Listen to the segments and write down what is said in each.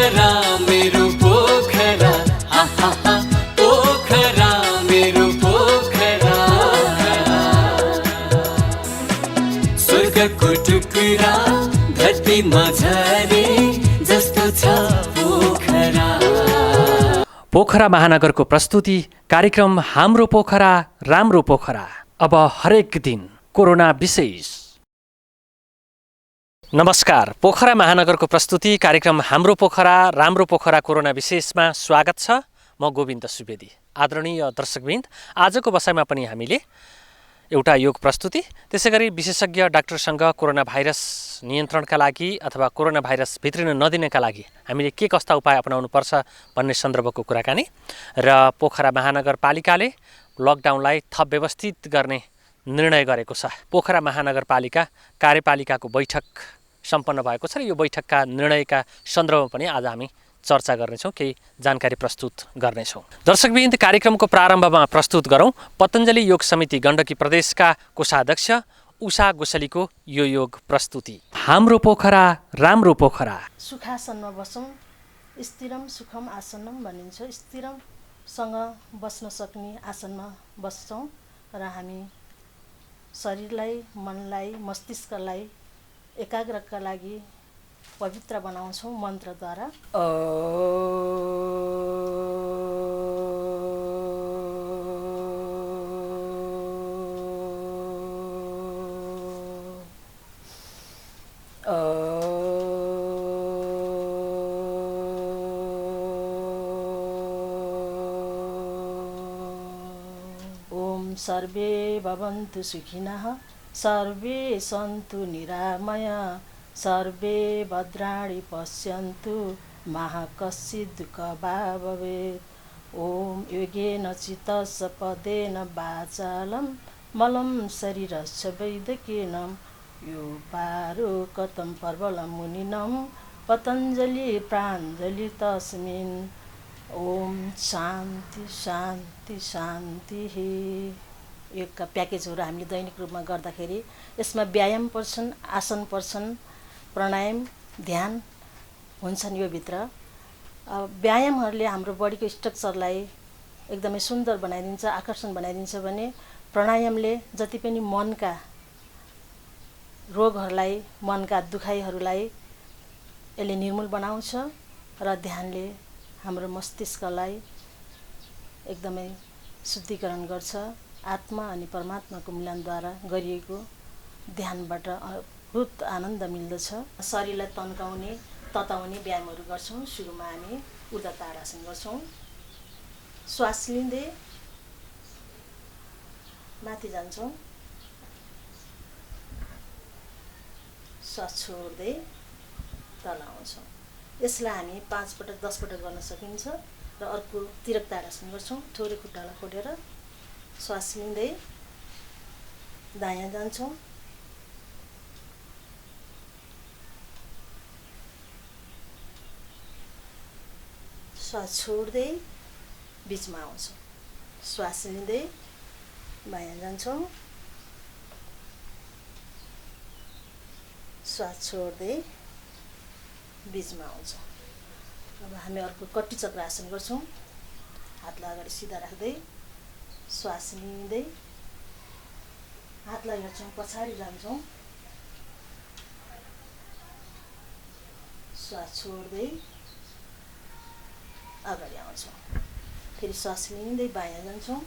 पोखरा मेरो पोखरा, हा हा हा, पोखरा मेरो पोखरा, स्वर्गको टुक्रा धरतीमा झरे जस्तो छ पोखरा। पोखरा महानगरको प्रस्तुति कार्यक्रम हाम्रो पोखरा राम्रो पोखरा। अब हरेक दिन कोरोना विशेष। नमस्कार, पोखरा महानगरको प्रस्तुति कार्यक्रम हाम्रो पोखरा राम्रो पोखरा कोरोना विशेषमा स्वागत छ। म गोविन्द सुवेदी। आदरणीय दर्शकवृन्द, आजको बसाइमा पनि हामीले एउटा योग प्रस्तुति, त्यसैगरी विशेषज्ञ डाक्टरसँग कोरोना भाइरस नियन्त्रणका लागि अथवा कोरोना भाइरस भित्रिन नदिनका लागि हामीले के कस्ता उपाय अपनाउनुपर्छ भन्ने सन्दर्भको कुराकानी र पोखरा महानगरपालिकाले लकडाउनलाई थप व्यवस्थित गर्ने निर्णय गरेको छ। पोखरा महानगरपालिका कार्यपालिकाको बैठक सम्पन्न भएको छ र यो बैठकका निर्णयका सन्दर्भमा पनि आज हामी चर्चा गर्नेछौँ, केही जानकारी प्रस्तुत गर्नेछौँ। दर्शकवृन्द, कार्यक्रमको प्रारम्भमा प्रस्तुत गरौँ पतञ्जलि योग समिति गण्डकी प्रदेशका कोषाध्यक्ष उषा गोसलीको यो योग प्रस्तुति। हाम्रो पोखरा राम्रो पोखरा। सुखासनमा बसौँ, स्थिरम सुखम आसनम भनिन्छ। स्थिरमसँग बस्न सक्ने आसनमा बस्छौँ र हामी शरीरलाई, मनलाई, मस्तिष्कलाई एकाग्रका लागि पवित्र बनाउँछौँ मन्त्रद्वारा। ओम सर्वे भवन्तु सुखिनः, सर्वे सन्तु निरामया, सर्वे भद्राणि पश्यन्तु मा कश्चित् दुःखं वा भवेत्। ओम योगेन चित्तस्य पदेन वाचालं मलं शरीरस्य वैद्यकेन योपारो कथं पर्वलं मुनिनं पतञ्जलि प्राञ्जलि तस्मिन्। ओम शान्ति शान्ति शान्तिः। योगका प्याकेजहरू हामीले दैनिक रूपमा गर्दाखेरि यसमा व्यायाम पर्छन्, आसन पर्छन्, प्राणायाम, ध्यान हुन्छन्। यो भित्र व्यायामहरूले हाम्रो बडीको स्ट्रक्चरलाई एकदमै सुन्दर बनाइदिन्छ, आकर्षण बनाइदिन्छ भने प्राणायामले जति पनि मनका रोगहरूलाई, मनका दुखाइहरूलाई यसले निर्मूल बनाउँछ र ध्यानले हाम्रो मस्तिष्कलाई एकदमै शुद्धिकरण गर्छ। आत्मा अनि परमात्माको मिलनद्वारा गरिएको ध्यानबाट अद्भुत आनन्द मिल्दछ। शरीरलाई तन्काउने, तताउने व्यायामहरू गर्छौँ। सुरुमा हामी ऊर्ध्व ताडासन गर्छौँ। श्वास लिँदै माथि जान्छौँ, श्वास छोड्दै तल आउँछौँ। यसलाई हामी 5 पटक 10 पटक गर्न सकिन्छ। र अर्को तिरक ताडासन गर्छौँ। थोरै खुट्टालाई खोलेर श्वास लिँदै दायाँ जान्छौँ, श्वास छोड्दै बिचमा आउँछौँ, श्वास लिँदै बायाँ जान्छौँ, श्वास छोड्दै बिचमा आउँछौँ। अब हामी अर्को कट्टी चक्र आसन गर्छौँ। हातलाई अगाडि सिधा राख्दै श्वास लिँदै हातलाई हेर्छौँ, पछाडि जान्छौँ, श्वास छोड्दै अगाडि आउँछौँ। फेरि श्वास लिँदै बायाँ जान्छौँ,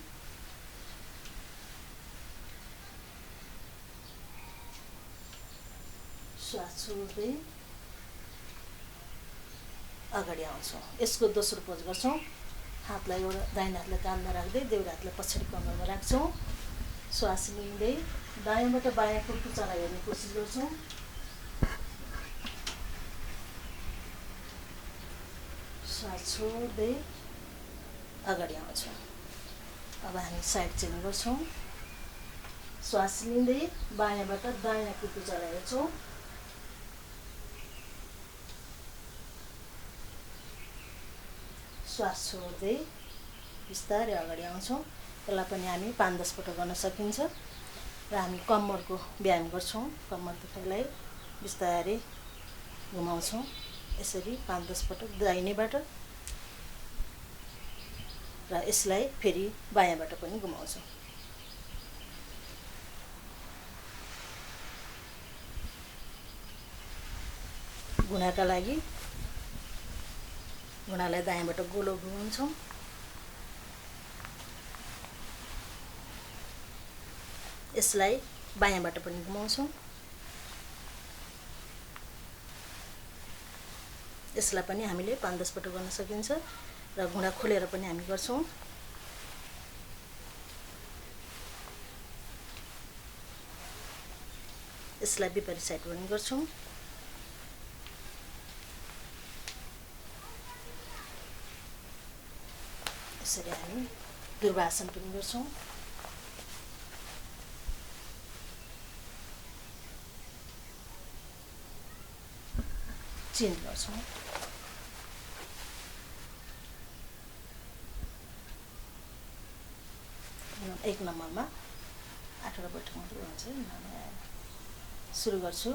श्वास छोड्दै अगाडि आउँछौँ। यसको दोस्रो पोज गर्छौँ। हातलाई एउटा दाहिने हातलाई काँधमा राख्दै देब्रे हातलाई पछाडि कमरमा राख्छौँ। श्वास लिँदै दायाँबाट बायाँ कुर्कुचालाई हेर्ने कोसिस गर्छौँ। श्वास छोड्दै अगाडि आउँछौँ। अब हामी साइड चेन्ज गर्छौँ। श्वास लिँदै बायाँबाट दायाँ कुर्कुचालाई हेर्छौँ। श्वास छोड्दै बिस्तारै अगाडि आउँछौँ। यसलाई पनि हामी 5-10 पटक गर्न सकिन्छ। र हामी कम्मरको व्यायाम गर्छौँ। कम्मर दुखाइलाई बिस्तारै घुमाउँछौँ। यसरी 5-10 पटक दाहिनेबाट र यसलाई फेरि बायाँबाट पनि घुमाउँछौँ। घुँडाका लागि घुँडालाई दायाँबाट गोलो घुमाउँछौँ। यसलाई बायाँबाट पनि घुमाउँछौँ। यसलाई पनि हामीले 5-10 पटक गर्न सकिन्छ र घुँडा खोलेर पनि हामी गर्छौँ। यसलाई विपरीत साइड पनि गर्छौँ। यसरी हामी ध्रुवासन पनि गर्छौँ। चेन्ज गर्छौँ। एक नम्बरमा 8वटा बैठक मात्रै हुन्छ। सुरु गर्छु।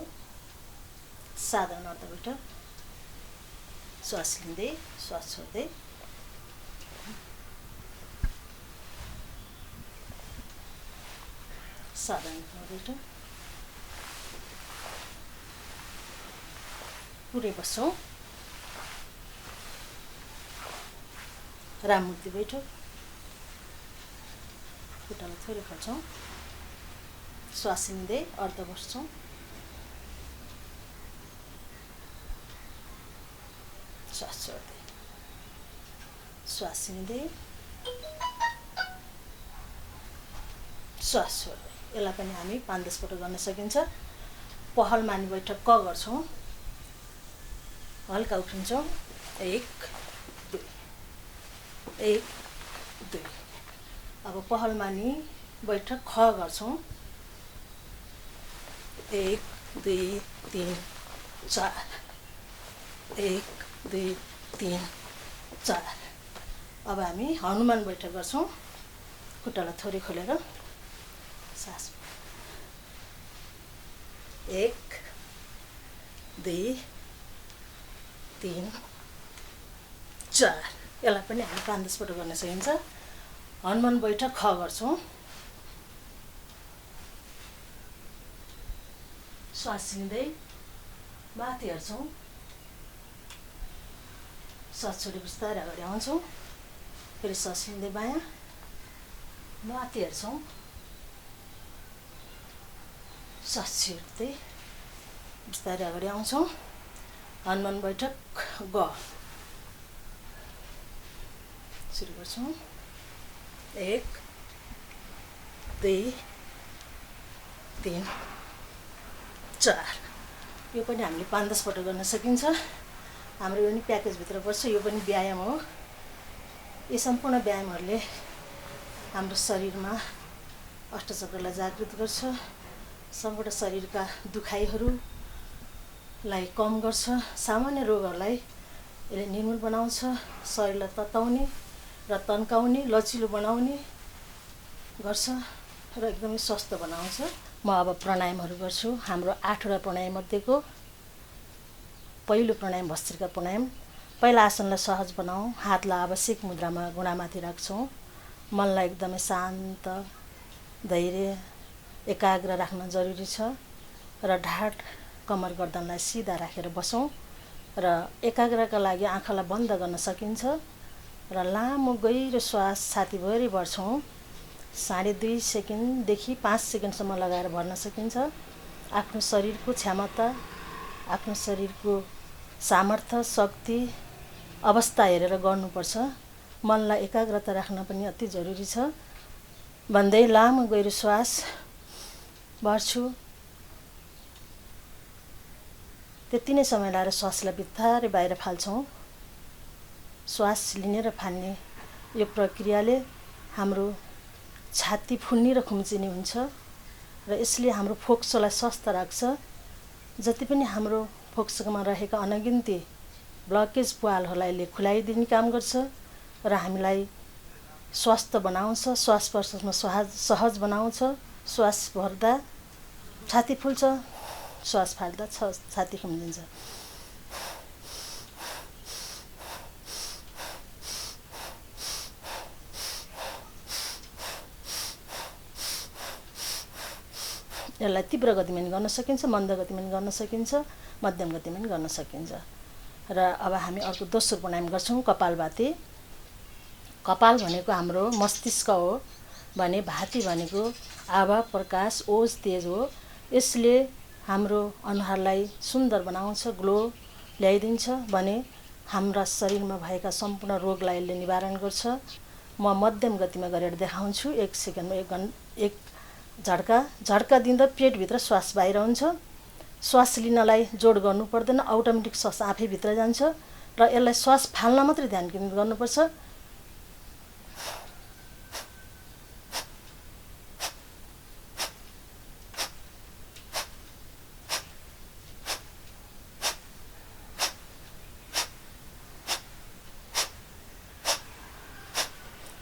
साधारण अर्ध बैठक। श्वास लिँदै श्वास छोड्दै साधारण बैठक। पुरै बस्छौँ। राममूर्ति बैठक। खुट्टालाई थोरै खोल्छौँ। श्वास लिँदै अर्ध बस्छौँ। श्वास छोड्दै श्वास लिँदै श्वास छोड्दै। यसलाई पनि हामी 5-10 पटक गर्न सकिन्छ। पहलमानी बैठक क गर्छौँ। हल्का उफ्रिन्छौँ। 1 2 1 2। अब पहलमानी बैठक ख गर्छौँ। 1 2 3 4 1 2 3 4। अब हामी हनुमान बैठक गर्छौँ। खुट्टालाई थोरै खोलेर सास 1 2 3 4। यसलाई पनि हामी 5-10 पटक गर्न सकिन्छ। हनुमान बैठक ख गर्छौँ। श्वास लिँदै माथि हेर्छौँ। श्वास छोडे बिस्तारै अगाडि आउँछौँ। फेरि श्वास लिँदै बायाँ माथि हेर्छौँ। श्वास छिर्दै बिस्तारै अगाडि आउँछौँ। हनुमान बैठक ग सुरु गर्छौँ। 1 2 3 4। यो पनि हामीले 5-10 पटक गर्न सकिन्छ। हाम्रो यो पनि प्याकेजभित्र पर्छ। यो पनि व्यायाम हो। यी सम्पूर्ण व्यायामहरूले हाम्रो शरीरमा अष्टचक्रलाई जागृत गर्छ। सम्पूर्ण शरीरका दुखाइहरूलाई कम गर्छ। सामान्य रोगहरूलाई यसले निर्मूल बनाउँछ। शरीरलाई तताउने र तन्काउने लचिलो बनाउने गर्छ र एकदमै स्वस्थ बनाउँछ। म अब प्राणायामहरू गर्छु। हाम्रो 8वटा प्राणायाम मध्येको पहिलो प्राणायाम भस्त्रिका प्राणायाम। पहिला आसनलाई सहज बनाऊ। हातलाई आवश्यक मुद्रामा घुँडामाथि राख्छौँ। मनलाई एकदमै शान्त धैर्य एकाग्र राख्न जरुरी छ र ढाड कमर गर्दनलाई सिधा राखेर बसौँ र एकाग्रका लागि आँखालाई बन्द गर्न सकिन्छ र लामो गहिरो श्वास छातीभरि बढ्छौँ। 2.5 सेकेन्डदेखि 5 सेकेन्डसम्म लगाएर भर्न सकिन्छ। आफ्नो शरीरको क्षमता, आफ्नो शरीरको सामर्थ्य, शक्ति, अवस्था हेरेर गर्नुपर्छ। मनलाई एकाग्रता राख्न पनि अति जरुरी छ। भन्दै लामो गहिरो श्वास भर्छु। त्यति नै समय लाएर श्वासलाई बिस्तारै बाहिर फाल्छौँ। श्वास लिने र फाल्ने यो प्रक्रियाले हाम्रो छाती फुल्ने र खुम्चिने हुन्छ र यसले हाम्रो फोक्सोलाई स्वस्थ राख्छ। जति पनि हाम्रो फोक्सोमा रहेका अनगिन्ती ब्लकेज प्वालहरूलाई यसले खुलाइदिने काम गर्छ र हामीलाई स्वस्थ बनाउँछ। श्वास प्रश्वासमा सहज बनाउँछ। श्वास भर्दा छाती फुल्छ। श्वास फाल्दा छाती खुम्चिन्छ। यसलाई तीव्र गतिमा पनि गर्न सकिन्छ, मन्द गतिमा पनि गर्न सकिन्छ, मध्यम गतिमा पनि गर्न सकिन्छ। र अब हामी अर्को दोस्रो प्राणायाम गर्छौँ कपालभाती। कपाल भनेको हाम्रो मस्तिष्क हो भने भाती भनेको आभा, प्रकाश, ओज, तेज हो। यसले हाम्रो अनुहारलाई सुन्दर बनाउँछ, ग्लो ल्याइदिन्छ भने हाम्रा शरीरमा भएका सम्पूर्ण रोगलाई यसले निवारण गर्छ। म मध्यम गतिमा गरेर देखाउँछु। 1 सेकेन्डमा एक झड्का दिँदा पेटभित्र श्वास बाहिर हुन्छ। श्वास लिनलाई जोड गर्नु पर्दैन, अटोमेटिक श्वास आफै भित्र जान्छ र यसलाई श्वास फाल्न मात्रै ध्यान केन्द्रित गर्नुपर्छ।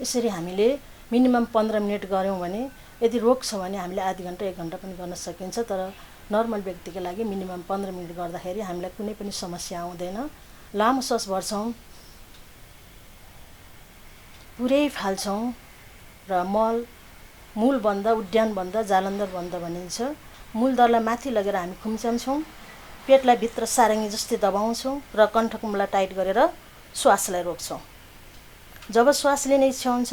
यसरी हामीले मिनिमम 15 मिनट गऱ्यौँ भने, यदि रोग छ भने हामीले आधी घन्टा 1 घन्टा पनि गर्न सकिन्छ। तर नर्मल व्यक्तिको लागि मिनिमम 15 मिनट गर्दाखेरि हामीलाई कुनै पनि समस्या आउँदैन। लामो श्वास भर्छौँ, पुरै फाल्छौँ र मूल बन्द, उड्यान बन्द, जालन्धर बन्द भनिन्छ। मूलधरलाई माथि लगेर हामी खुम्च्याउँछौँ, पेटलाई भित्र सारङ्गी जस्तै दबाउँछौँ र कण्ठकुम्बलाई टाइट गरेर श्वासलाई रोक्छौँ। जब श्वास लिने इच्छा हुन्छ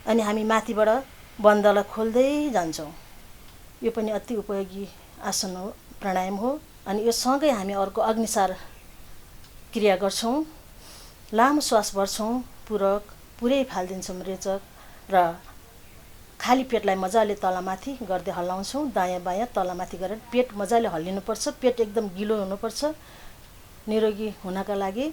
अनि हामी माथिबाट बन्दलाई खोल्दै जान्छौँ। यो पनि अति उपयोगी आसन हो, प्राणायाम हो। अनि यो सँगै हामी अर्को अग्निसार क्रिया गर्छौँ। लामो श्वास भर्छौँ, पुरै फालिदिन्छौँ रेचक र खाली पेटलाई मजाले तलमाथि गर्दै हल्लाउँछौँ। दायाँ बायाँ तलमाथि गरेर पेट मजाले हल्लिनुपर्छ। पेट एकदम गिलो हुनुपर्छ निरोगी हुनका लागि।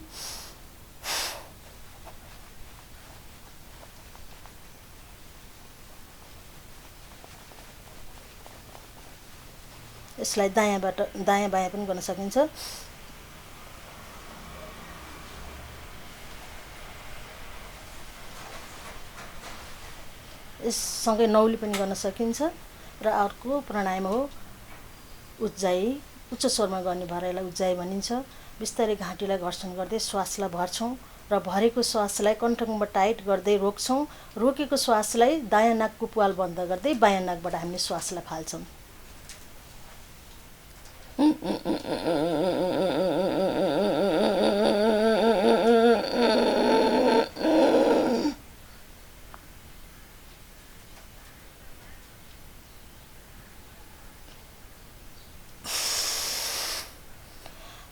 यसलाई दायाँ बायाँ पनि गर्न सकिन्छ। यससँगै नौली पनि गर्न सकिन्छ। र अर्को प्राणायाम हो उज्जाई। उच्च स्वरमा गर्ने भएर यसलाई उज्जाई भनिन्छ। बिस्तारै घाँटीलाई घर्षण गर्दै श्वासलाई भर्छौँ र भरेको श्वासलाई कण्ठकुम्ब टाइट गर्दै रोक्छौँ। रोकेको श्वासलाई दायाँ नाकको पुवाल बन्द गर्दै बायाँ नाकबाट हामीले श्वासलाई फाल्छौँ।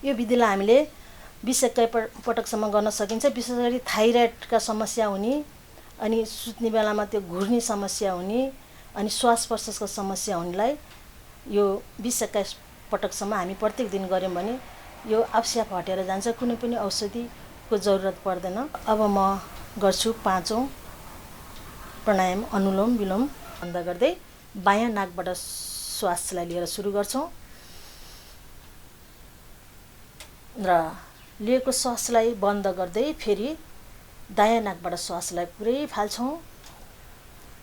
यो विधिलाई हामीले 20-21 पटकसम्म गर्न सकिन्छ। विशेष गरी थाइरोइडका समस्या हुने, अनि सुत्ने बेलामा त्यो घुर्ने समस्या हुने, अनि श्वास प्रश्वासको समस्या हुनेलाई यो 20-21 पटकसम्म हामी प्रत्येक दिन गऱ्यौँ भने यो आफसे आफ हटेर जान्छ। कुनै पनि औषधिको जरुरत पर्दैन। अब म गर्छु 5औं प्राणायाम, अनुलोम विलोम। बन्द गर्दै बायाँ नाकबाट श्वासलाई लिएर सुरु गर्छौँ र लिएको श्वासलाई बन्द गर्दै फेरि दायाँ नाकबाट श्वासलाई पुरै फाल्छौँ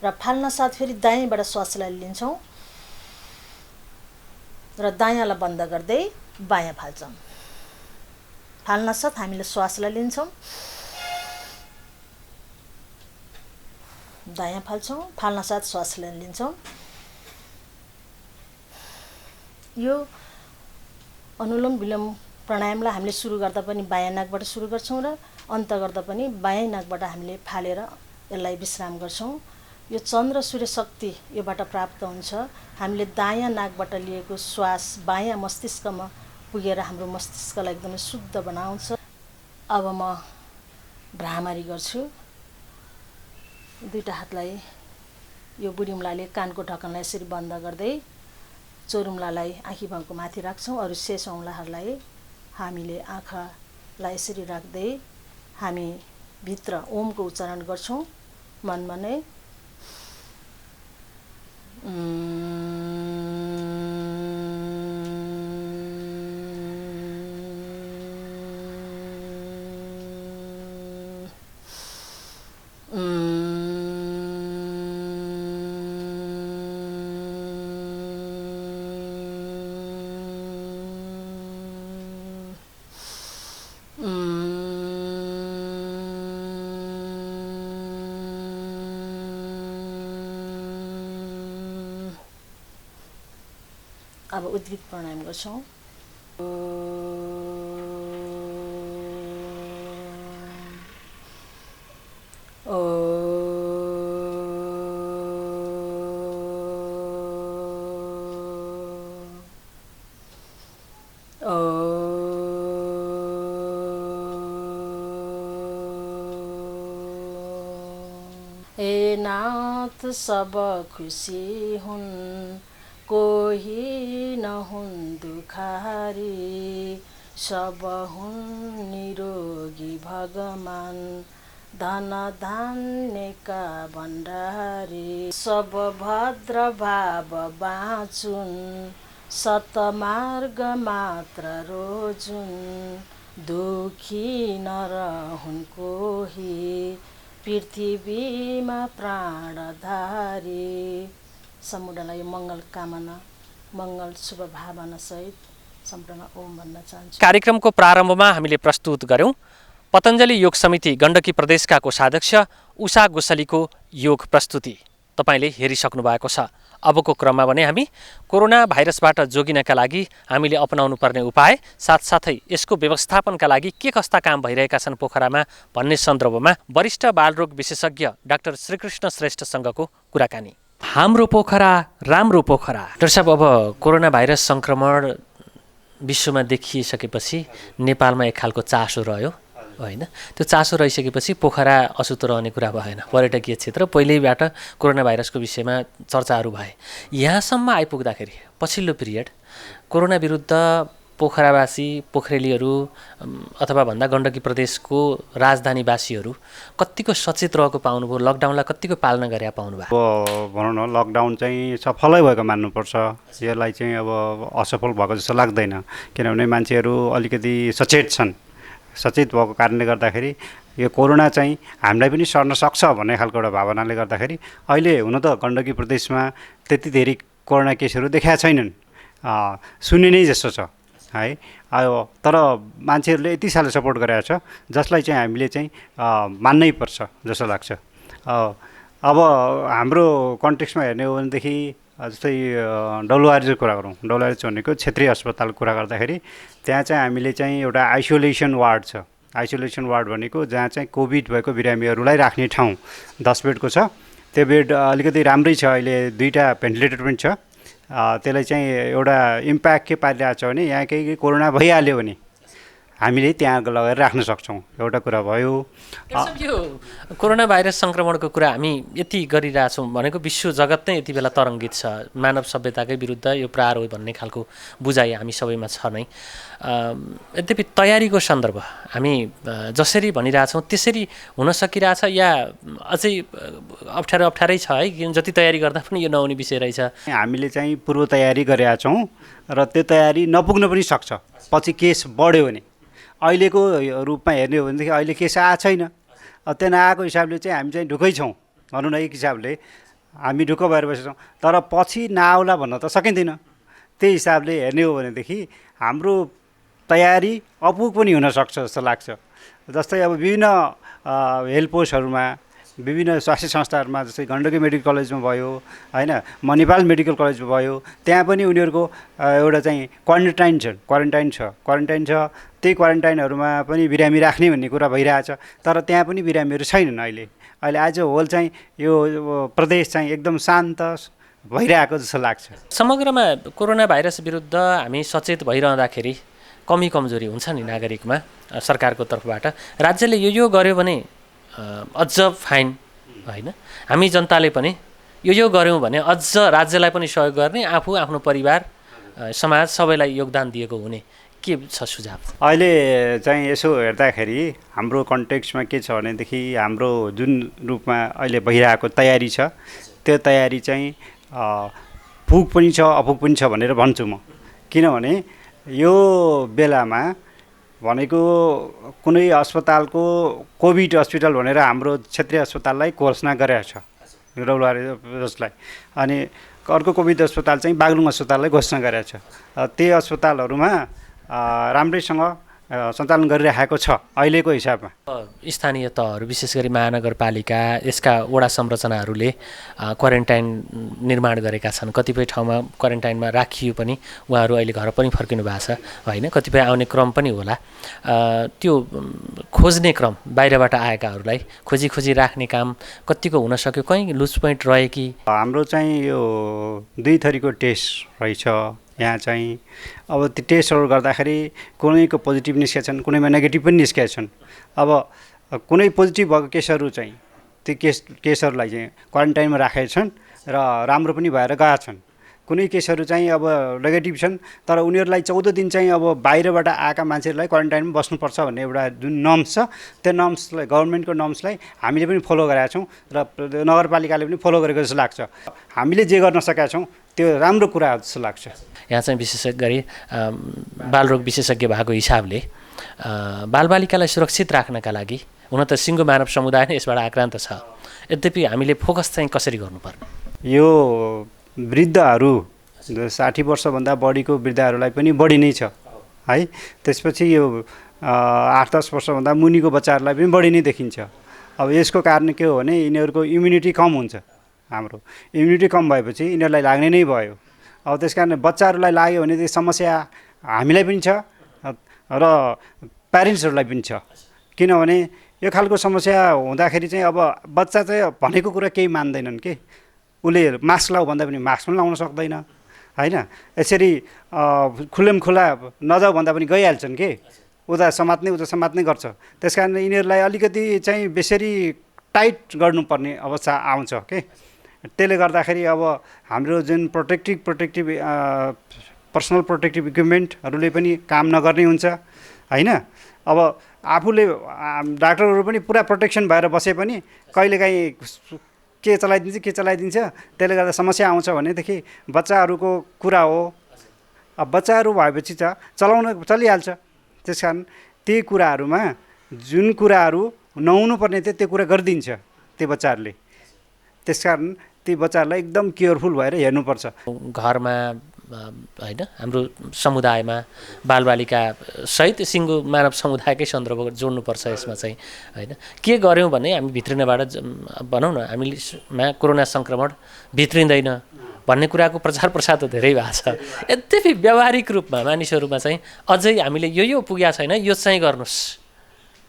र फाल्न साथ फेरि दायाँबाट श्वासलाई लिन्छौँ र दायाँलाई बन्द गर्दै बायाँ फाल्छौँ। फाल्न साथ हामीले श्वासलाई लिन्छौँ, दायाँ फाल्छौँ, फाल्न साथ श्वासलाई लिन्छौँ। यो अनुलोम विलोम प्राणायामलाई हामीले सुरु गर्दा पनि बायाँ नाकबाट सुरु गर्छौँ र अन्त गर्दा पनि बायाँ नाकबाट हामीले फालेर यसलाई विश्राम गर्छौँ। यो चन्द्र सूर्य शक्ति योबाट प्राप्त हुन्छ। हामीले दायाँ नाकबाट लिएको श्वास बायाँ मस्तिष्कमा पुगेर हाम्रो मस्तिष्कलाई एकदमै शुद्ध बनाउँछ। अब म भ्रामरी गर्छु। दुईटा हातलाई यो बुढीमुलाले कानको ढक्कनलाई यसरी बन्द गर्दै चोरुम्लालाई आँखी भाउको माथि राख्छौँ। अरू शेष औँलाहरूलाई हामीले आँखालाई यसरी राख्दै हामी भित्र ओमको उच्चारण गर्छौँ मनमा नै। अब उद्भिद प्राणायाम गर्छौँ। हे नाथ सब खुसी हुन्, कोही नहुन् दुखारी, सब हुन् निरोगी भगवान, धन धान्यका भण्डारी। सब भद्र भाव बाँचुन्, सतमार्ग मात्र रोजुन्, दुखी नरहुन् कोही, पृथ्वीमा प्राणधारी। सम्पूर्णलाई मङ्गल कामना, मङ्गल शुभ भावना सहित सम्पूर्ण ओम भन्न चाहन्छु। कार्यक्रमको प्रारम्भमा हामीले प्रस्तुत गर्यौं पतञ्जलि योग समिति गण्डकी प्रदेशका कोषाध्यक्ष उषा गोसलीको योग प्रस्तुति। तपाईले हेरिसक्नु भएको छ। अबको क्रममा भने हामी कोरोना भाइरसबाट जोगिनका लागि हामीले अपनाउनु पर्ने उपाय साथसाथै यसको व्यवस्थापनका लागि के कस्ता काम भइरहेका छन् पोखरामा भन्ने सन्दर्भमा वरिष्ठ बालरोग विशेषज्ञ डाक्टर श्रीकृष्ण श्रेष्ठसँगको कुराकानी। हाम्रो पोखरा राम्रो पोखरा। डाक्टर साहब, अब कोरोना भाइरस सङ्क्रमण विश्वमा देखिसकेपछि नेपालमा एक खालको चासो रह्यो होइन? त्यो चासो रहिसकेपछि पोखरा अछुतो रहने कुरा भएन। पर्यटकीय क्षेत्र पहिल्यैबाट कोरोना भाइरसको विषयमा चर्चाहरू भए। यहाँसम्म आइपुग्दाखेरि पछिल्लो पिरियड कोरोना विरुद्ध पोखरावासी, पोखरेलीहरू अथवा भन्दा गण्डकी प्रदेशको राजधानीवासीहरू कतिको सचेत रहेको पाउनुभयो? लकडाउनलाई कतिको पालना गरे पाउनुभयो? अब भनौँ न, लकडाउन चाहिँ सफलै भएको मान्नुपर्छ। यसलाई चाहिँ अब असफल भएको जस्तो लाग्दैन, किनभने मान्छेहरू अलिकति सचेत छन्। सचेत भएको कारणले गर्दाखेरि यो कोरोना चाहिँ हामीलाई पनि सर्न सक्छ भन्ने खालको एउटा भावनाले गर्दाखेरि अहिले हुन त गण्डकी प्रदेशमा त्यति धेरै कोरोना केसहरू देखाएको छैनन्, शून्य नै जस्तो छ है। तर मान्छेहरूले यति साह्रो सपोर्ट गरेको छ जसलाई चाहिँ हामीले चाहिँ मान्नै पर्छ जस्तो लाग्छ। अब हाम्रो कन्टेक्स्टमा हेर्ने हो भनेदेखि जस्तै डब्लुआरएचको कुरा गरौँ। डब्लुआरएच भनेको क्षेत्रीय अस्पतालको कुरा गर्दाखेरि त्यहाँ चाहिँ हामीले चाहिँ एउटा आइसोलेसन वार्ड छ। आइसोलेसन वार्ड भनेको जहाँ चाहिँ कोभिड भएको बिरामीहरूलाई राख्ने ठाउँ 10 बेडको छ। त्यो बेड अलिकति राम्रै छ, अहिले 2टा भेन्टिलेटर पनि छ। त्यसलाई चाहिँ एउटा इम्प्याक्ट के पारिरहेको छ भने यहाँ केही कोरोना भइहाल्यो भने हामीले त्यहाँ लगेर राख्न सक्छौँ, एउटा कुरा भयो। यो कोरोना भाइरस सङ्क्रमणको कुरा हामी यति गरिरहेछौँ भनेको विश्व जगत नै यति बेला तरङ्गित छ। मानव सभ्यताकै विरुद्ध यो प्रहार हो भन्ने खालको बुझाइ हामी सबैमा छ नै। यद्यपि तयारीको सन्दर्भ हामी जसरी भनिरहेछौँ त्यसरी हुन सकिरहेछ या अझै अप्ठ्यारै छ है? जति तयारी गर्दा पनि यो नहुने विषय रहेछ। हामीले चाहिँ पूर्व तयारी गरेका छौँ र त्यो तयारी नपुग्न पनि सक्छ पछि केस बढ्यो भने। अहिलेको रूपमा हेर्ने हो भनेदेखि अहिले केस आएको छैन। त्यो नआएको हिसाबले चाहिँ हामी चाहिँ ढुक्कै छौँ भनौँ न, एक हिसाबले हामी ढुक्क भएर बसेछौँ। तर पछि नआउला भन्न त सकिँदैन। त्यही हिसाबले हेर्ने हो भनेदेखि हाम्रो तयारी अपुग पनि हुनसक्छ जस्तो लाग्छ। जस्तै अब विभिन्न हेल्थ पोस्टहरूमा, विभिन्न स्वास्थ्य संस्थाहरूमा, जस्तै गण्डकी मेडिकल कलेजमा भयो होइन, मणिपाल मेडिकल कलेजमा भयो, त्यहाँ पनि उनीहरूको एउटा चाहिँ क्वारेन्टाइन छ। त्यही क्वारेन्टाइनहरूमा पनि बिरामी राख्ने भन्ने कुरा भइरहेछ। तर त्यहाँ पनि बिरामीहरू छैनन्। अहिले आज होल चाहिँ यो प्रदेश चाहिँ एकदम शान्त भइरहेको जस्तो लाग्छ। समग्रमा कोरोना भाइरस विरुद्ध हामी सचेत भइरहँदाखेरि कमी कमजोरी हुन्छ नि नागरिकमा सरकारको तर्फबाट। राज्यले यो गर्यो भने अझ फाइन होइन? हामी जनताले पनि यो गऱ्यौँ भने अझ राज्यलाई पनि सहयोग गर्ने, आफू आफ्नो परिवार समाज सबैलाई योगदान दिएको हुने के छ सुझाव? अहिले चाहिँ यसो हेर्दाखेरि हाम्रो कन्टेक्स्टमा के छ भनेदेखि हाम्रो जुन रूपमा अहिले भइरहेको तयारी छ त्यो तयारी चाहिँ पुग पनि छ अपुग पनि छ भनेर भन्छु म। किनभने यो बेलामा भनेको कुनै अस्पतालको कोभिड हस्पिटल भनेर हाम्रो क्षेत्रीय अस्पताललाई घोषणा गरेको छ डब्लुआरएचलाई, अनि अर्को कोभिड अस्पताल चाहिँ बागलुङ अस्पताललाई घोषणा गरेको छ। त्यही अस्पतालहरूमा राम्रैसँग सञ्चालन गरिरहेको छ अहिलेको हिसाबमा। स्थानीय तहहरू विशेष गरी महानगरपालिका यसका वडा संरचनाहरूले क्वारेन्टाइन निर्माण गरेका छन्। कतिपय ठाउँमा क्वारेन्टाइनमा राखियो पनि उहाँहरू अहिले घर पनि फर्किनु भएको छ होइन, कतिपय आउने क्रम पनि होला। त्यो खोज्ने क्रम बाहिरबाट आएकाहरूलाई खोजी राख्ने काम कतिको हुन सक्यो, कहीँ लुज पोइन्ट रह्यो कि? हाम्रो चाहिँ यो 2 थरीको टेस्ट रहेछ यहाँ चाहिँ। अब त्यो टेस्टहरू गर्दाखेरि कुनैको पोजिटिभ निस्केका छन्, कुनैमा नेगेटिभ पनि निस्केका छन्। अब कुनै पोजिटिभ भएको केसहरू चाहिँ त्यो केसहरूलाई चाहिँ क्वारेन्टाइनमा राखेका छन् र राम्रो पनि भएर गएका छन्। कुनै केसहरू चाहिँ अब नेगेटिभ छन् तर उनीहरूलाई 14 दिन चाहिँ अब बाहिरबाट आएका मान्छेहरूलाई क्वारेन्टाइनमा बस्नुपर्छ भन्ने एउटा जुन नर्म्स छ, त्यो नर्म्सलाई गभर्मेन्टको नर्म्सलाई हामीले पनि फलो गरेका छौँ र नगरपालिकाले पनि फलो गरेको जस्तो लाग्छ। हामीले जे गर्न सकेका छौँ त्यो राम्रो कुरा जस्तो लाग्छ। यहाँ चाहिँ विशेष गरी बालरोग विशेषज्ञ भएको हिसाबले बालबालिकालाई सुरक्षित राख्नका लागि हुन त सिङ्गो मानव समुदाय नै यसबाट आक्रान्त छ, यद्यपि हामीले फोकस चाहिँ कसरी गर्नुपर्ने? यो वृद्धहरू 60 वर्षभन्दा बढीको वृद्धहरूलाई पनि बढी नै छ है। त्यसपछि यो 8-10 वर्षभन्दा मुनिको बच्चाहरूलाई पनि बढी नै देखिन्छ। अब यसको कारण के हो भने यिनीहरूको इम्युनिटी कम हुन्छ। हाम्रो इम्युनिटी कम भएपछि यिनीहरूलाई लाग्ने नै भयो। अब त्यस कारण बच्चाहरूलाई लाग्यो भने त्यो समस्या हामीलाई पनि छ र प्यारेन्ट्सहरूलाई पनि छ। किनभने यो खालको समस्या हुँदाखेरि चाहिँ अब बच्चा चाहिँ भनेको कुरा केही मान्दैनन् के, उसले मास्क लाऊ भन्दा पनि मास्क पनि लाउन सक्दैन होइन। यसरी खुल्ला नजाऊ भन्दा पनि गइहाल्छन् के, उता समात्ने गर्छ। त्यस कारण यिनीहरूलाई अलिकति चाहिँ बेसरी टाइट गर्नुपर्ने अवस्था आउँछ के। त्यसले गर्दाखेरि अब हाम्रो जुन प्रोटेक्टिभ पर्सनल प्रोटेक्टिभ इक्विपमेन्टहरूले पनि काम नगर्ने हुन्छ होइन। अब आफूले डाक्टरहरू पनि पुरा प्रोटेक्सन भएर बसे पनि कहिलेकाहीँ के चलाइदिन्छ, त्यसले गर्दा समस्या आउँछ भनेदेखि बच्चाहरूको कुरा हो। अब बच्चाहरू भएपछि चलाउन चलिहाल्छ। त्यस कारण ती कुराहरूमा जुन कुराहरू नहुनुपर्ने थियो त्यो कुरा गरिदिन्छ त्यो बच्चाहरूले। त्यस कारण ती बच्चाहरूलाई एकदम केयरफुल भएर हेर्नुपर्छ। घरमा होइन हाम्रो समुदायमा बालबालिका सहित सिङ्गो मानव समुदायकै सन्दर्भ जोड्नुपर्छ यसमा चाहिँ होइन। के गर्यौँ भने हामी भित्रिनबाट भनौँ न हामीमा कोरोना सङ्क्रमण भित्रिँदैन भन्ने कुराको प्रचार प्रसार त धेरै भएको छ, यद्यपि व्यावहारिक रूपमा मानिसहरूमा चाहिँ अझै हामीले यो पुगेको छैन, यो चाहिँ गर्नुहोस्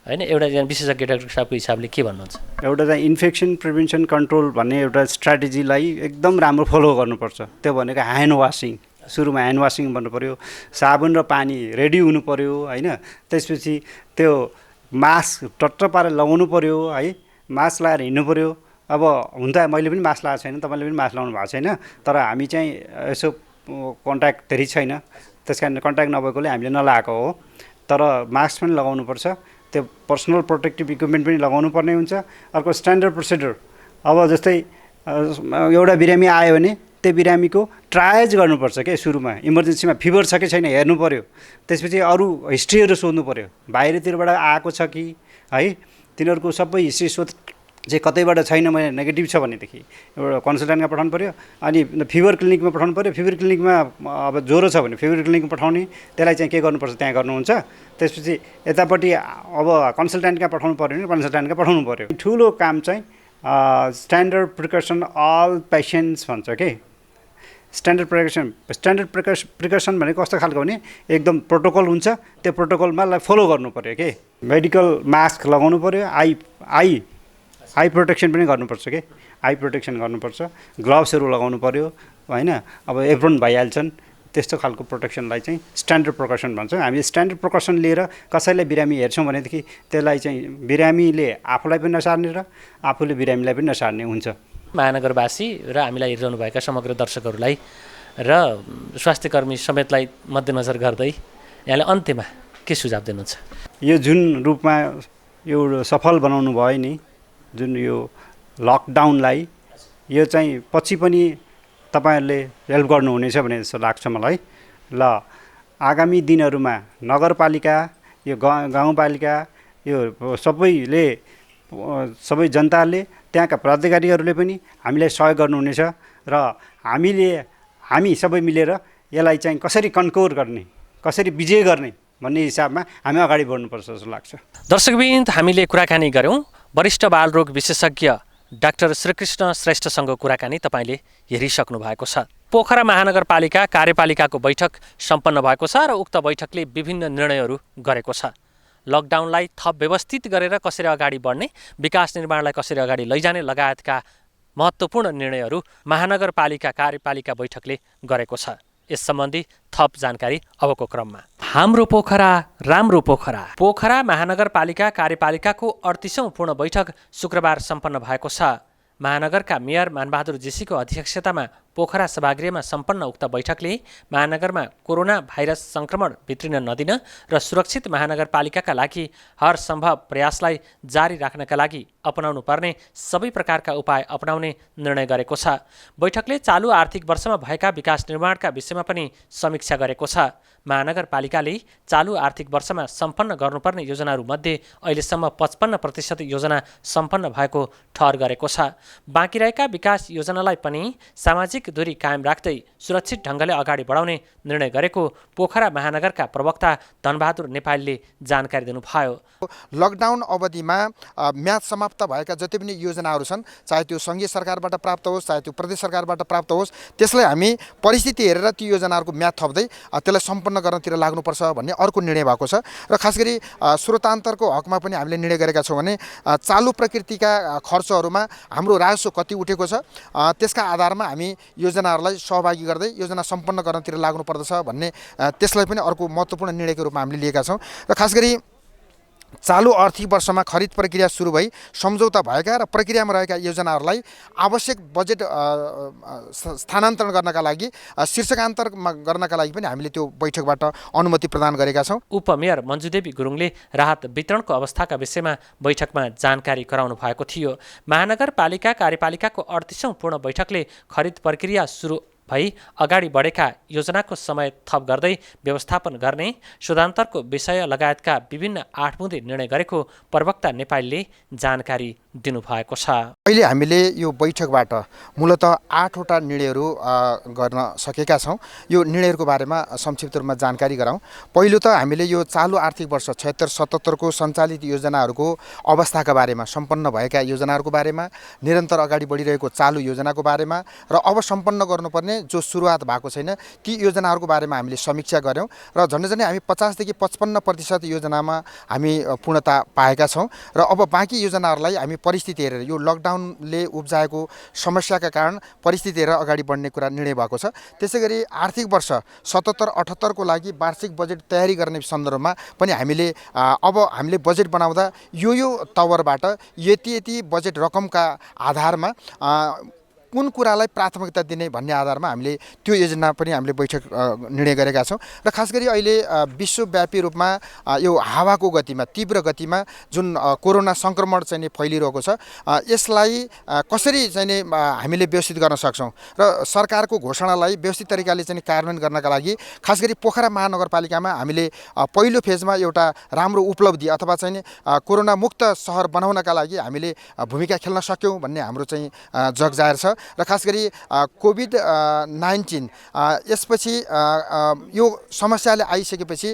होइन। एउटा विशेषज्ञ डाक्टर साहबको हिसाबले के भन्नुहुन्छ? एउटा चाहिँ इन्फेक्सन प्रिभेन्सन कन्ट्रोल भन्ने एउटा स्ट्राटेजीलाई एकदम राम्रो फलो गर्नुपर्छ। त्यो भनेको ह्यान्ड वासिङ, सुरुमा ह्यान्ड वासिङ भन्नु पऱ्यो, साबुन र पानी रेडी हुनु पऱ्यो होइन। त्यसपछि त्यो मास्क टट्ट पारेर लगाउनु पऱ्यो है, मास्क लगाएर हिँड्नु पऱ्यो। अब हुन त मैले पनि मास्क लगाएको छैन, तपाईँले पनि मास्क लगाउनु भएको छैन, तर हामी चाहिँ यसो कन्ट्याक्ट धेरै छैन, त्यस कारण कन्ट्याक्ट नभएकोले हामीले नलाएको हो। तर मास्क पनि लगाउनुपर्छ, त्यो पर्सनल प्रोटेक्टिभ इक्विपमेन्ट पनि लगाउनु पर्ने हुन्छ। अर्को स्ट्यान्डर्ड प्रोसिडर, अब जस्तै एउटा बिरामी आयो भने त्यो बिरामीको ट्रायज गर्नुपर्छ क्या। सुरुमा इमर्जेन्सीमा फिभर छ कि छैन हेर्नु पऱ्यो, त्यसपछि अरू हिस्ट्रीहरू सोध्नु पऱ्यो, बाहिरतिरबाट आएको छ कि है, तिनीहरूको सबै हिस्ट्री चाहिँ कतैबाट छैन मैले नेगेटिभ छ भनेदेखि एउटा कन्सल्टेन्टमा पठाउनु पऱ्यो। अनि फिभर क्लिनिकमा पठाउनु पऱ्यो, फिभर क्लिनिकमा अब ज्वरो छ भने फिभर क्लिनिकमा पठाउने, त्यसलाई चाहिँ के गर्नुपर्छ त्यहाँ गर्नुहुन्छ। त्यसपछि यतापट्टि अब कन्सल्टेन्टका पठाउनु पऱ्यो भने कन्सल्टेन्टका पठाउनु पऱ्यो। ठुलो काम चाहिँ स्ट्यान्डर्ड प्रिकसन अल पेसेन्ट्स भन्छ के। स्ट्यान्डर्ड प्रिकसन भनेको कस्तो खालको भने एकदम प्रोटोकल हुन्छ, त्यो प्रोटोकलमा फलो गर्नु पऱ्यो के। मेडिकल मास्क लगाउनु पऱ्यो, आई प्रोटेक्सन पनि गर्नुपर्छ के, आई प्रोटेक्सन गर्नुपर्छ, ग्लोभ्सहरू लगाउनु पऱ्यो होइन। अब एप्रोन भइहाल्छन्, त्यस्तो खालको प्रोटेक्सनलाई चाहिँ स्ट्यान्डर्ड प्रिकसन भन्छौँ। हामीले स्ट्यान्डर्ड प्रिकसन लिएर कसैलाई बिरामी हेर्छौँ भनेदेखि त्यसलाई चाहिँ बिरामीले आफूलाई पनि नसार्ने र आफूले बिरामीलाई पनि नसार्ने हुन्छ। महानगरवासी र हामीलाई हेरिरहनुभएका समग्र दर्शकहरूलाई र स्वास्थ्यकर्मी समेतलाई मध्यनजर गर्दै यहाँले अन्त्यमा के सुझाव दिनुहुन्छ? यो जुन रूपमा यो सफल बनाउनु भयो नि, जुन यो लकडाउनलाई, यो चाहिँ पछि पनि तपाईँहरूले हेल्प गर्नुहुनेछ भन्ने जस्तो लाग्छ मलाई। ल आगामी दिनहरूमा नगरपालिका, यो गाउँपालिका, यो सबै जनताले, त्यहाँका प्राधिकारीहरूले पनि हामीलाई सहयोग गर्नुहुनेछ र हामी सबै मिलेर यसलाई चाहिँ कसरी कन्कोर गर्ने, कसरी विजय गर्ने भन्ने हिसाबमा हामी अगाडि बढ्नुपर्छ जस्तो लाग्छ। दर्शकबिन्द, हामीले कुराकानी गऱ्यौँ वरिष्ठ बालरोग विशेषज्ञ डाक्टर श्रीकृष्ण श्रेष्ठसँग कुराकानी तपाईँले हेरिसक्नु भएको छ। पोखरा महानगरपालिका कार्यपालिकाको बैठक सम्पन्न भएको छ र उक्त बैठकले विभिन्न निर्णयहरू गरेको छ। लकडाउनलाई थप व्यवस्थित गरेर कसरी अगाडि बढ्ने, विकास निर्माणलाई कसरी अगाडि लैजाने लगायतका महत्त्वपूर्ण निर्णयहरू महानगरपालिका कार्यपालिका बैठकले गरेको छ। यस सम्बन्धी थप जानकारी अबको क्रममा। हाम्रो पोखरा राम्रो पोखरा। पोखरा महानगरपालिका कार्यपालिकाको 38औं पूर्ण बैठक शुक्रबार सम्पन्न भएको छ। महानगरका मेयर मानबहादुर जेसीको अध्यक्षतामा पोखरा सभागृहमा सम्पन्न उक्त बैठकले महानगरमा कोरोना भाइरस सङ्क्रमण भित्रिन नदिन र सुरक्षित महानगरपालिकाका लागि हर सम्भव प्रयासलाई जारी राख्नका लागि अपनाउनु पर्ने सबै प्रकारका उपाय अपनाउने निर्णय गरेको छ। बैठकले चालु आर्थिक वर्षमा भएका विकास निर्माणका विषयमा पनि समीक्षा गरेको छ। महानगरपालिकाले चालु आर्थिक वर्षमा सम्पन्न गर्नुपर्ने योजनाहरूमध्ये अहिलेसम्म 55% योजना सम्पन्न भएको ठहर गरेको छ। बाँकी रहेका विकास योजनालाई पनि सामाजिक दूरी कायम राख्दै सुरक्षित ढङ्गले अगाडि बढाउने निर्णय गरेको पोखरा महानगरका प्रवक्ता धनबहादुर नेपालले जानकारी दिनुभयो। लकडाउन अवधिमा म्याद समाप्त भएका जति पनि योजनाहरू छन्, चाहे त्यो सङ्घीय सरकारबाट प्राप्त होस् चाहे त्यो प्रदेश सरकारबाट प्राप्त होस्, त्यसलाई हामी परिस्थिति हेरेर ती योजनाहरूको म्याद थप्दै त्यसलाई सम्पन्न गर्नतिर लाग्नुपर्छ भन्ने अर्को निर्णय भएको छ। र खास गरी स्रोतान्तरको हकमा पनि हामीले निर्णय गरेका छौँ भने चालु प्रकृतिका खर्चहरूमा हाम्रो राजस्व कति उठेको छ त्यसका आधारमा हामी योजनाहरूलाई सहभागी गर्दै योजना सम्पन्न गर्नतिर लाग्नुपर्दछ भन्ने त्यसलाई पनि अर्को महत्त्वपूर्ण निर्णयको रूपमा हामीले लिएका छौँ। र खास गरी चालु आर्थिक वर्षमा खरिद प्रक्रिया सुरु भई सम्झौता भएका र प्रक्रियामा रहेका योजनाहरूलाई आवश्यक बजेट स्थानान्तरण गर्नका लागि शीर्षकान्तर गर्नका लागि पनि हामीले त्यो बैठकबाट अनुमति प्रदान गरेका छौँ। उपमेयर मन्जुदेवी गुरुङले राहत वितरणको अवस्थाका विषयमा बैठकमा जानकारी गराउनु भएको थियो। महानगरपालिका कार्यपालिकाको 38औं पूर्ण बैठकले खरिद प्रक्रिया सुरु भई अगाडि बढेका योजनाको समय थप गर्दै व्यवस्थापन गर्ने शोधान्तरको विषय लगायतका विभिन्न 8 बुँदे निर्णय गरेको प्रवक्ता नेपालले जानकारी दिनुभएको छ। अहिले हामीले यो बैठकबाट मूलत 8 वटा निर्णयहरू गर्न सकेका छौँ। यो निर्णयहरूको बारेमा संक्षिप्त रूपमा जानकारी गराउँ। पहिलो त हामीले यो चालु आर्थिक वर्ष 76-77 को सञ्चालित योजनाहरूको अवस्थाका बारेमा, सम्पन्न भएका योजनाहरूको बारेमा, निरन्तर अगाडि बढिरहेको चालु योजनाको बारेमा र अब सम्पन्न गर्नुपर्ने जो सुरुवात भएको छैन ती योजनाहरूको बारेमा हामीले समीक्षा गऱ्यौँ र झन्डै हामी 50 देखि 55% योजनामा हामी पूर्णता पाएका छौँ र अब बाँकी योजनाहरूलाई हामी परिस्थिति हेरेर यो लकडाउनले उब्जाएको समस्याका कारण परिस्थिति हेरेर अगाडि बढ्ने कुरा निर्णय भएको छ। त्यसैगरी आर्थिक वर्ष 77-78 को लागि वार्षिक बजेट तयारी गर्ने सन्दर्भमा पनि हामीले बजेट बनाउँदा यो तवरबाट यति बजेट रकमका आधारमा कुन कुरालाई प्राथमिकता दिने भन्ने आधारमा हामीले त्यो योजना पनि हामीले बैठक निर्णय गरेका छौँ। र खास गरी अहिले विश्वव्यापी रूपमा यो हावाको गतिमा, तीव्र गतिमा जुन कोरोना सङ्क्रमण चाहिँ फैलिरहेको छ यसलाई कसरी चाहिँ हामीले व्यवस्थित गर्न सक्छौँ र सरकारको घोषणालाई व्यवस्थित तरिकाले चाहिँ कार्यान्वयन गर्नका लागि खास गरी पोखरा महानगरपालिकामा हामीले पहिलो फेजमा एउटा राम्रो उपलब्धि अथवा चाहिँ कोरोना मुक्त सहर बनाउनका लागि हामीले भूमिका खेल्न सक्यौँ भन्ने हाम्रो चाहिँ जगजाहेर छ। र खास गरी कोभिड-19 यसपछि यो समस्याले आइसकेपछि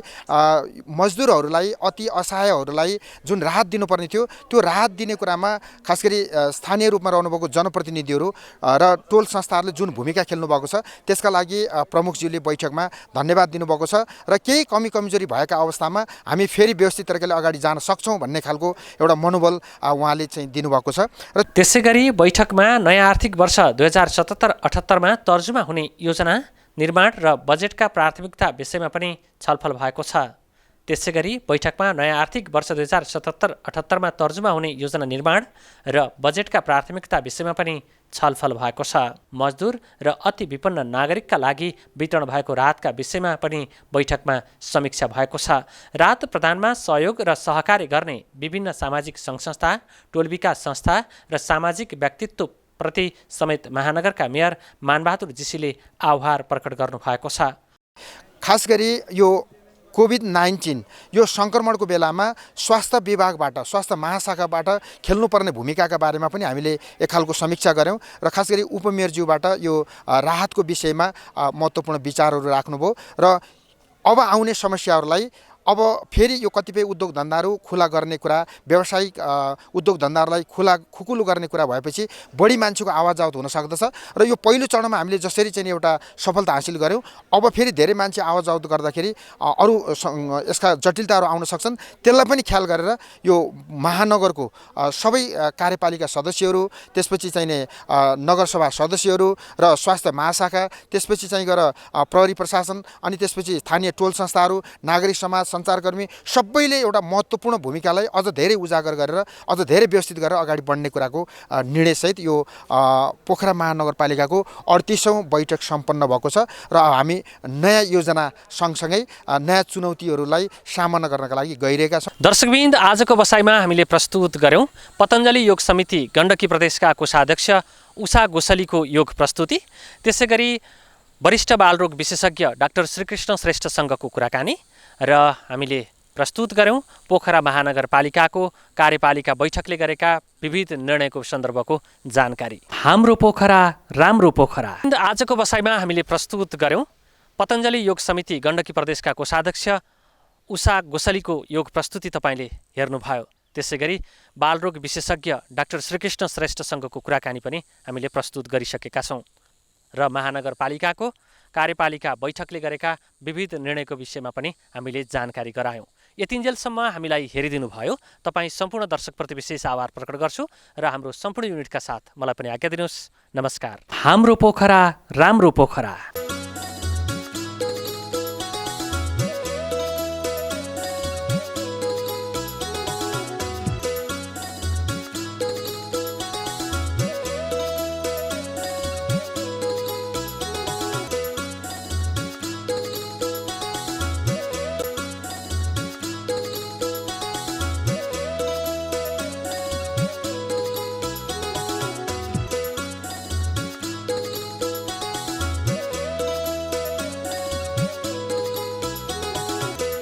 मजदुरहरूलाई, अति असहायहरूलाई जुन राहत दिनुपर्ने थियो त्यो राहत दिने कुरामा खास गरी स्थानीय रूपमा रहनुभएको जनप्रतिनिधिहरू र टोल संस्थाहरूले जुन भूमिका खेल्नुभएको छ त्यसका लागि प्रमुखज्यूले बैठकमा धन्यवाद दिनुभएको छ र केही कमी कमजोरी भएका अवस्थामा हामी फेरि व्यवस्थित तरिकाले अगाडि जान सक्छौँ भन्ने खालको एउटा मनोबल उहाँले चाहिँ दिनुभएको छ। र त्यसैगरी बैठकमा नयाँ आर्थिक वर्ष 2077-78 मा तर्जुमा हुने योजना निर्माण र बजेटका प्राथमिकता विषयमा पनि छलफल भएको छ। त्यसैगरी बैठकमा नयाँ आर्थिक वर्ष 2077-78 मा तर्जुमा हुने योजना निर्माण र बजेटका प्राथमिकता विषयमा पनि छलफल भएको छ। मजदुर र अति विपन्न नागरिकका लागि वितरण भएको राहतका विषयमा पनि बैठकमा समीक्षा भएको छ। राहत प्रदानमा सहयोग र सहकार्य गर्ने विभिन्न सामाजिक सङ्घ-संस्था, टोल विकास संस्था र सामाजिक व्यक्तित्व प्रति समेत महानगरका मेयर मानबहादुर जेसीले आभार प्रकट गर्नुभएको छ। खास गरी यो कोभिड-19 यो सङ्क्रमणको बेलामा स्वास्थ्य विभागबाट, स्वास्थ्य महाशाखाबाट खेल्नुपर्ने भूमिकाका बारेमा पनि हामीले एक खालको समीक्षा गऱ्यौँ र खास गरी उपमेयरज्यूबाट यो राहतको विषयमा महत्त्वपूर्ण विचारहरू राख्नुभयो र अब आउने समस्याहरूलाई अब फेरि यो कतिपय उद्योग धन्दाहरू खुला गर्ने कुरा, व्यावसायिक उद्योग धन्दाहरूलाई खुकुलो गर्ने कुरा भएपछि बढी मान्छेको आवाज आवत हुन सक्दछ र यो पहिलो चरणमा हामीले जसरी चाहिँ एउटा सफलता हासिल गऱ्यौँ, अब फेरि धेरै मान्छे आवाज आवत गर्दाखेरि अरू यसका जटिलताहरू आउन सक्छन्। त्यसलाई पनि ख्याल गरेर यो महानगरको सबै कार्यपालिका सदस्यहरू, त्यसपछि चाहिने नगरसभा सदस्यहरू र स्वास्थ्य महाशाखा, त्यसपछि चाहिँ गएर प्रहरी प्रशासन, अनि त्यसपछि स्थानीय टोल संस्थाहरू, नागरिक समाज, सञ्चारकर्मी सबैले एउटा महत्त्वपूर्ण भूमिकालाई अझ धेरै उजागर गरेर अझ धेरै व्यवस्थित गरेर अगाडि बढ्ने कुराको निर्णयसहित यो पोखरा महानगरपालिकाको 38औँ बैठक सम्पन्न भएको छ र हामी नयाँ योजना सँगसँगै नयाँ चुनौतीहरूलाई सामना गर्नका लागि गइरहेका छौँ। दर्शकवृन्द, आजको बसाइमा हामीले प्रस्तुत गऱ्यौँ पतञ्जलि योग समिति गण्डकी प्रदेशका कोषाध्यक्ष उषा गोसलीको योग प्रस्तुति, त्यसै गरी वरिष्ठ बालरोग विशेषज्ञ डाक्टर श्रीकृष्ण श्रेष्ठसँगको कुराकानी र हामीले प्रस्तुत गऱ्यौँ पोखरा महानगरपालिकाको कार्यपालिका बैठकले गरेका विविध निर्णयको सन्दर्भको जानकारी। हाम्रो पोखरा राम्रो पोखरा। आजको बसाइमा हामीले प्रस्तुत गऱ्यौँ पतञ्जलि योग समिति गण्डकी प्रदेशका कोषाध्यक्ष उषा गोसलीको योग प्रस्तुति तपाईँले हेर्नुभयो। त्यसै गरी बालरोग विशेषज्ञ डाक्टर श्रीकृष्ण श्रेष्ठसँगको कुराकानी पनि हामीले प्रस्तुत गरिसकेका छौँ र महानगरपालिकाको कार्यपालिका बैठकले गरेका विविध निर्णयको विषयमा पनि हामीले जानकारी गरायौँ। यतिन्जेलसम्म हामीलाई हेरिदिनु भयो तपाईँ सम्पूर्ण दर्शकप्रति विशेष आभार प्रकट गर्छु र हाम्रो सम्पूर्ण युनिटका साथ मलाई पनि आज्ञा दिनुहोस्। नमस्कार। हाम्रो पोखरा राम्रो पोखरा।